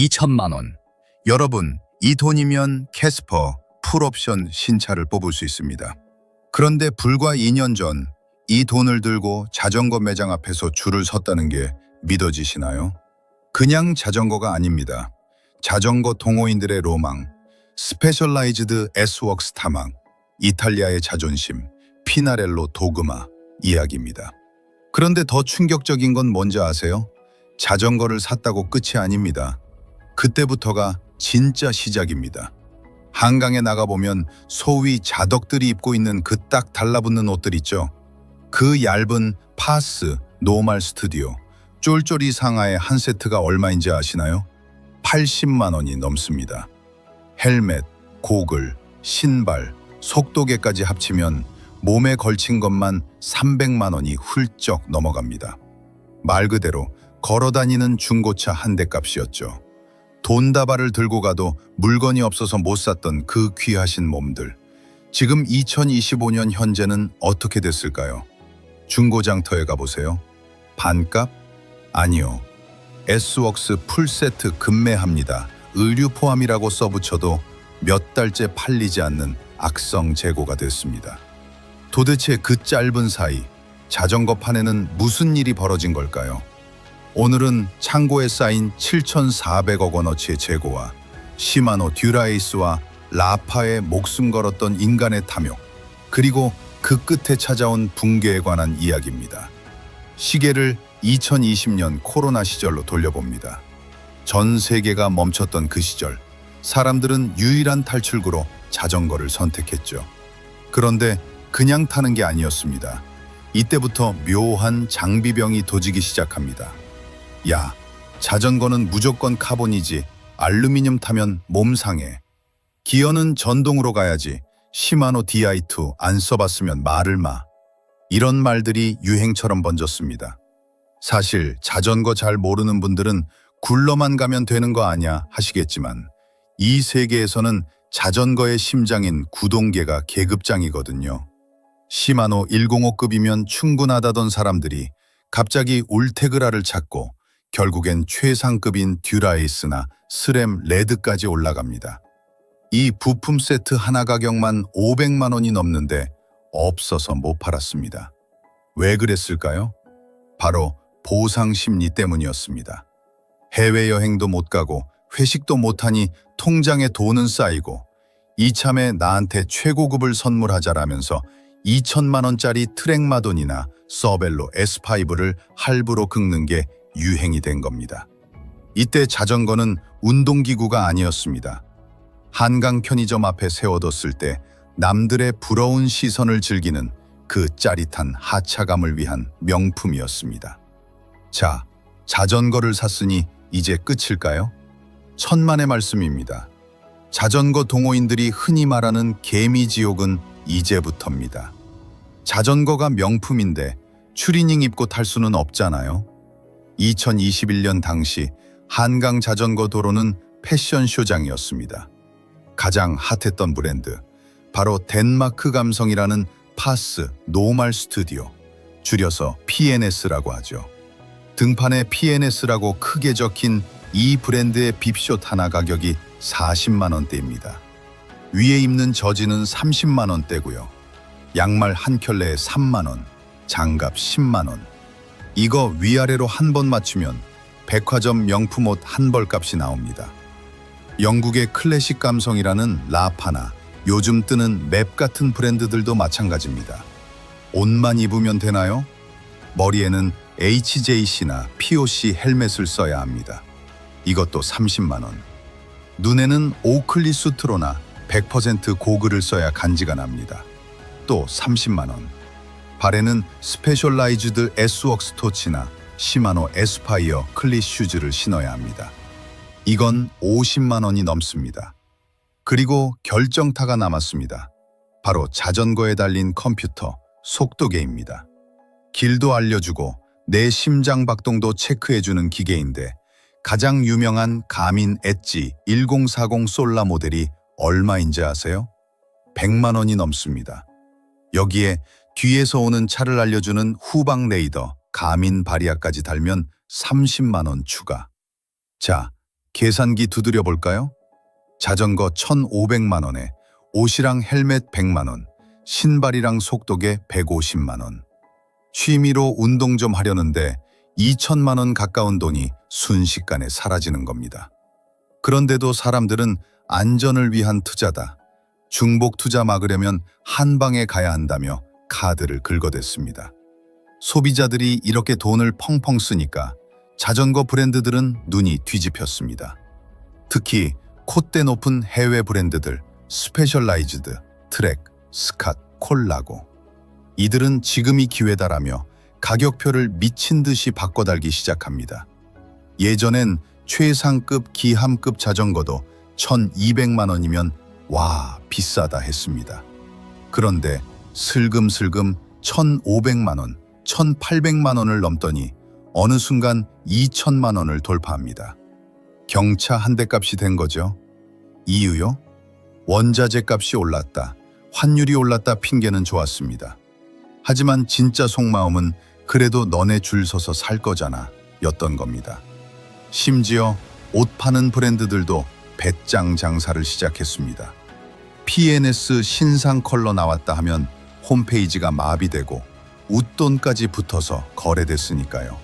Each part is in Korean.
2천만 원. 여러분, 이 돈이면 캐스퍼 풀옵션 신차를 뽑을 수 있습니다. 그런데 불과 2년 전 이 돈을 들고 자전거 매장 앞에서 줄을 섰다는 게 믿어지시나요? 그냥 자전거가 아닙니다. 자전거 동호인들의 로망, 스페셜라이즈드 S웍스 탐망, 이탈리아의 자존심, 피나렐로 도그마 이야기입니다. 그런데 더 충격적인 건 뭔지 아세요? 자전거를 샀다고 끝이 아닙니다. 그때부터가 진짜 시작입니다. 한강에 나가보면 소위 자덕들이 입고 있는 그 딱 달라붙는 옷들 있죠. 그 얇은 파스, 노말 스튜디오, 쫄쫄이 상하의 한 세트가 얼마인지 아시나요? 80만 원이 넘습니다. 헬멧, 고글, 신발, 속도계까지 합치면 몸에 걸친 것만 300만 원이 훌쩍 넘어갑니다. 말 그대로 걸어다니는 중고차 한 대 값이었죠. 돈다발을 들고 가도 물건이 없어서 못 샀던 그 귀하신 몸들. 지금 2025년 현재는 어떻게 됐을까요? 중고장터에 가보세요. 반값? 아니요. S웍스 풀세트 급매합니다. 의류 포함이라고 써붙여도 몇 달째 팔리지 않는 악성 재고가 됐습니다. 도대체 그 짧은 사이 자전거판에는 무슨 일이 벌어진 걸까요? 오늘은 창고에 쌓인 7,400억 원어치의 재고와 시마노 듀라에이스와 라파에 목숨 걸었던 인간의 탐욕, 그리고 그 끝에 찾아온 붕괴에 관한 이야기입니다. 시계를 2020년 코로나 시절로 돌려봅니다. 전 세계가 멈췄던 그 시절, 사람들은 유일한 탈출구로 자전거를 선택했죠. 그런데 그냥 타는 게 아니었습니다. 이때부터 묘한 장비병이 도지기 시작합니다. 야, 자전거는 무조건 카본이지, 알루미늄 타면 몸 상해. 기어는 전동으로 가야지, 시마노 DI2 안 써봤으면 말을 마. 이런 말들이 유행처럼 번졌습니다. 사실 자전거 잘 모르는 분들은 굴러만 가면 되는 거 아냐 하시겠지만, 이 세계에서는 자전거의 심장인 구동계가 계급장이거든요. 시마노 105급이면 충분하다던 사람들이 갑자기 울테그라를 찾고 결국엔 최상급인 듀라에이스나 스램 레드까지 올라갑니다. 이 부품 세트 하나 가격만 500만 원이 넘는데 없어서 못 팔았습니다. 왜 그랬을까요? 바로 보상 심리 때문이었습니다. 해외여행도 못 가고 회식도 못하니 통장에 돈은 쌓이고 이참에 나한테 최고급을 선물하자라면서 2천만 원짜리 트랙마돈이나 서벨로 S5를 할부로 긁는 게 유행이 된 겁니다. 이때 자전거는 운동기구가 아니었습니다. 한강 편의점 앞에 세워뒀을 때 남들의 부러운 시선을 즐기는 그 짜릿한 하차감을 위한 명품이었습니다. 자, 자전거를 샀으니 이제 끝일까요? 천만의 말씀입니다. 자전거 동호인들이 흔히 말하는 개미지옥은 이제부터입니다. 자전거가 명품인데 추리닝 입고 탈 수는 없잖아요. 2021년 당시 한강 자전거 도로는 패션쇼장이었습니다. 가장 핫했던 브랜드, 바로 덴마크 감성이라는 파스 노말 스튜디오, 줄여서 PNS라고 하죠. 등판에 PNS라고 크게 적힌 이 브랜드의 빕숏 하나 가격이 40만 원대입니다. 위에 입는 저지는 30만 원대고요. 양말 한 켤레에 3만 원, 장갑 10만 원. 이거 위아래로 한 번 맞추면 백화점 명품 옷 한 벌 값이 나옵니다. 영국의 클래식 감성이라는 라파나 요즘 뜨는 맵 같은 브랜드들도 마찬가지입니다. 옷만 입으면 되나요? 머리에는 HJC나 POC 헬멧을 써야 합니다. 이것도 30만 원. 눈에는 오클리 수트로나 100% 고글을 써야 간지가 납니다. 또 30만 원. 발에는 스페셜라이즈드 S웍스 토치나 시마노 에스파이어 클릿 슈즈를 신어야 합니다. 이건 50만 원이 넘습니다. 그리고 결정타가 남았습니다. 바로 자전거에 달린 컴퓨터, 속도계입니다. 길도 알려주고 내 심장 박동도 체크해주는 기계인데 가장 유명한 가민 엣지 1040 솔라 모델이 얼마인지 아세요? 100만 원이 넘습니다. 여기에 뒤에서 오는 차를 알려주는 후방 레이더, 가민 바리아까지 달면 30만 원 추가. 자, 계산기 두드려 볼까요? 자전거 1,500만 원에 옷이랑 헬멧 100만 원, 신발이랑 속도계 150만 원. 취미로 운동 좀 하려는데 2천만 원 가까운 돈이 순식간에 사라지는 겁니다. 그런데도 사람들은 안전을 위한 투자다, 중복 투자 막으려면 한 방에 가야 한다며 카드를 긁어댔습니다. 소비자들이 이렇게 돈을 펑펑 쓰니까 자전거 브랜드들은 눈이 뒤집혔습니다. 특히 콧대 높은 해외 브랜드들 스페셜라이즈드, 트랙, 스캇, 콜라고. 이들은 지금이 기회다라며 가격표를 미친 듯이 바꿔달기 시작합니다. 예전엔 최상급 기함급 자전거도 1,200만 원이면 와, 비싸다 했습니다. 그런데 슬금슬금 1,500만 원, 1,800만 원을 넘더니 어느 순간 2천만 원을 돌파합니다. 경차 한 대 값이 된 거죠. 이유요? 원자재 값이 올랐다, 환율이 올랐다 핑계는 좋았습니다. 하지만 진짜 속마음은 그래도 너네 줄 서서 살 거잖아 였던 겁니다. 심지어 옷 파는 브랜드들도 배짱 장사를 시작했습니다. P&S 신상 컬러 나왔다 하면 홈페이지가 마비되고 웃돈까지 붙어서 거래됐으니까요.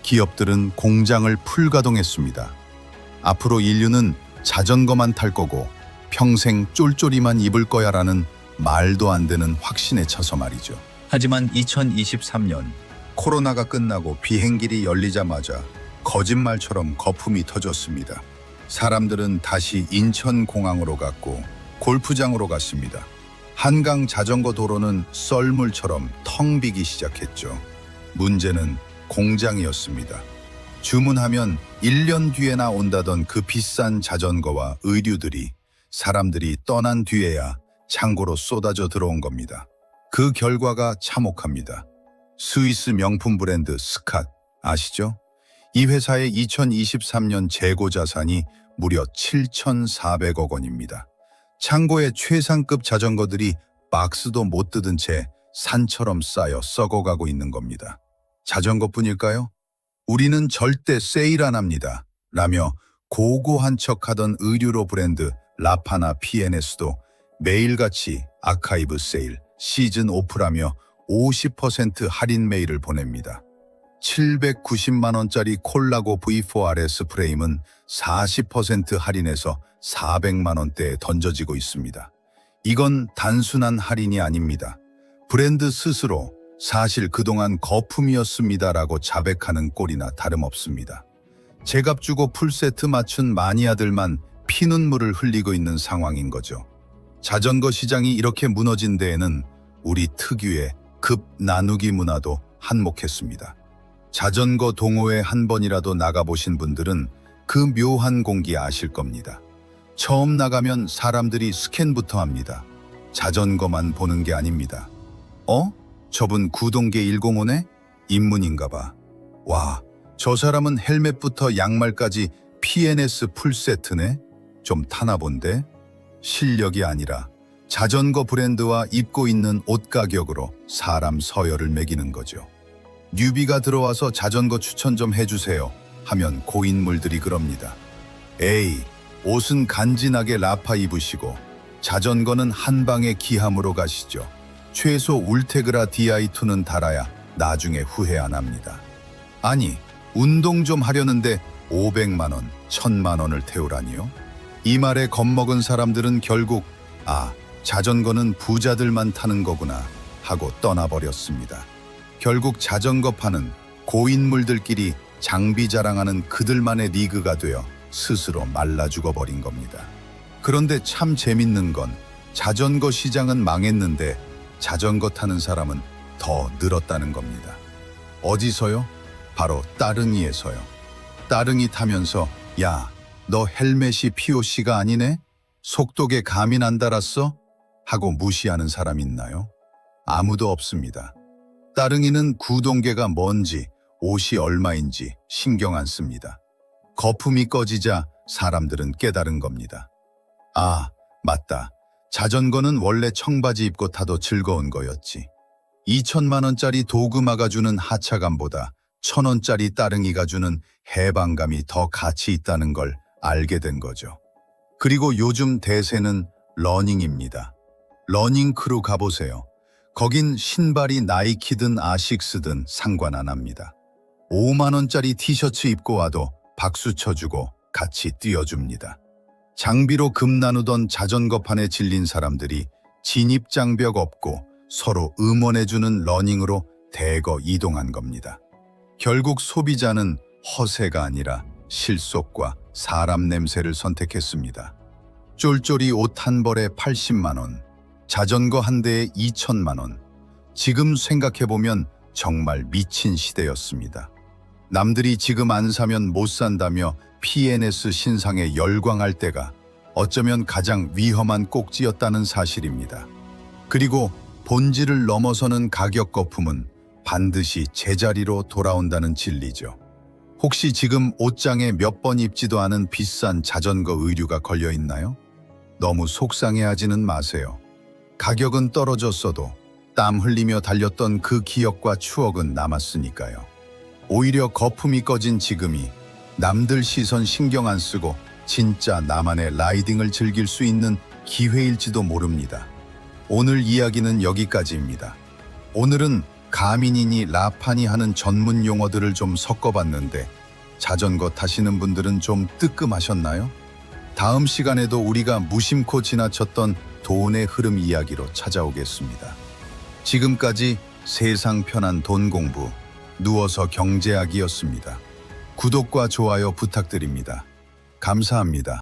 기업들은 공장을 풀가동했습니다. 앞으로 인류는 자전거만 탈 거고 평생 쫄쫄이만 입을 거야라는 말도 안 되는 확신에 차서 말이죠. 하지만 2023년 코로나가 끝나고 비행길이 열리자마자 거짓말처럼 거품이 터졌습니다. 사람들은 다시 인천공항으로 갔고 골프장으로 갔습니다. 한강 자전거 도로는 썰물처럼 텅 비기 시작했죠. 문제는 공장이었습니다. 주문하면 1년 뒤에나 온다던 그 비싼 자전거와 의류들이 사람들이 떠난 뒤에야 창고로 쏟아져 들어온 겁니다. 그 결과가 참혹합니다. 스위스 명품 브랜드 스캇 아시죠? 이 회사의 2023년 재고 자산이 무려 7,400억 원입니다. 창고에 최상급 자전거들이 박스도 못 뜯은 채 산처럼 쌓여 썩어가고 있는 겁니다. 자전거뿐일까요? 우리는 절대 세일 안 합니다 라며 고고한 척하던 의류로 브랜드 라파나 P&S도 매일같이 아카이브 세일, 시즌 오프라며 50% 할인 메일을 보냅니다. 790만 원짜리 콜라고 V4RS 프레임은 40% 할인해서 400만 원대에 던져지고 있습니다. 이건 단순한 할인이 아닙니다. 브랜드 스스로 사실 그동안 거품이었습니다라고 자백하는 꼴이나 다름없습니다. 제값 주고 풀세트 맞춘 마니아들만 피눈물을 흘리고 있는 상황인 거죠. 자전거 시장이 이렇게 무너진 데에는 우리 특유의 급 나누기 문화도 한몫했습니다. 자전거 동호회 한 번이라도 나가보신 분들은 그 묘한 공기 아실 겁니다. 처음 나가면 사람들이 스캔부터 합니다. 자전거만 보는 게 아닙니다. 저분 구동계 105네? 입문인가 봐. 와, 저 사람은 헬멧부터 양말까지 P&S 풀세트네? 좀 타나 본데? 실력이 아니라 자전거 브랜드와 입고 있는 옷 가격으로 사람 서열을 매기는 거죠. 뉴비가 들어와서 자전거 추천 좀 해주세요 하면 고인물들이 그럽니다. 에이, 옷은 간지나게 라파 입으시고 자전거는 한방에 기함으로 가시죠. 최소 울테그라 DI2는 달아야 나중에 후회 안 합니다. 아니, 운동 좀 하려는데 500만 원, 1,000만 원을 태우라니요? 이 말에 겁먹은 사람들은 결국 자전거는 부자들만 타는 거구나 하고 떠나버렸습니다. 결국 자전거 파는 고인물들끼리 장비 자랑하는 그들만의 리그가 되어 스스로 말라 죽어버린 겁니다. 그런데 참 재밌는 건 자전거 시장은 망했는데 자전거 타는 사람은 더 늘었다는 겁니다. 어디서요? 바로 따릉이에서요. 따릉이 타면서 야, 너 헬멧이 POC가 아니네? 속독에 감인 안 달았어? 하고 무시하는 사람 있나요? 아무도 없습니다. 따릉이는 구동계가 뭔지, 옷이 얼마인지 신경 안 씁니다. 거품이 꺼지자 사람들은 깨달은 겁니다. 맞다. 자전거는 원래 청바지 입고 타도 즐거운 거였지. 2천만 원짜리 도그마가 주는 하차감보다 1,000원짜리 따릉이가 주는 해방감이 더 가치 있다는 걸 알게 된 거죠. 그리고 요즘 대세는 러닝입니다. 러닝 크루 가보세요. 거긴 신발이 나이키든 아식스든 상관 안 합니다. 5만 원짜리 티셔츠 입고 와도 박수 쳐주고 같이 뛰어줍니다. 장비로 금 나누던 자전거판에 질린 사람들이 진입장벽 없고 서로 응원해주는 러닝으로 대거 이동한 겁니다. 결국 소비자는 허세가 아니라 실속과 사람 냄새를 선택했습니다. 쫄쫄이 옷 한 벌에 80만 원, 자전거 한 대에 2천만 원. 지금 생각해보면 정말 미친 시대였습니다. 남들이 지금 안 사면 못 산다며 PNS 신상에 열광할 때가 어쩌면 가장 위험한 꼭지였다는 사실입니다. 그리고 본질을 넘어서는 가격 거품은 반드시 제자리로 돌아온다는 진리죠. 혹시 지금 옷장에 몇 번 입지도 않은 비싼 자전거 의류가 걸려 있나요? 너무 속상해하지는 마세요. 가격은 떨어졌어도 땀 흘리며 달렸던 그 기억과 추억은 남았으니까요. 오히려 거품이 꺼진 지금이 남들 시선 신경 안 쓰고 진짜 나만의 라이딩을 즐길 수 있는 기회일지도 모릅니다. 오늘 이야기는 여기까지입니다. 오늘은 가민이니 라판이 하는 전문 용어들을 좀 섞어봤는데 자전거 타시는 분들은 좀 뜨끔하셨나요? 다음 시간에도 우리가 무심코 지나쳤던 돈의 흐름 이야기로 찾아오겠습니다. 지금까지 세상 편한 돈 공부, 누워서 경제학이었습니다. 구독과 좋아요 부탁드립니다. 감사합니다.